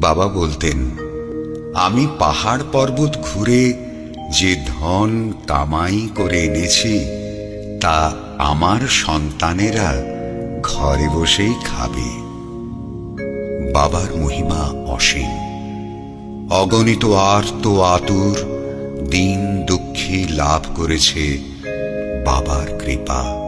বাবা বলতেন, আমি পাহাড় পর্বত ঘুরে যে ধন কামাই করে এনেছি তা আমার সন্তানেরা ঘরে বসেই খাবে। বাবার মহিমা অসীম। অগণিত আর্ত আতুর দিন দুঃখী লাভ করেছে বাবার কৃপা।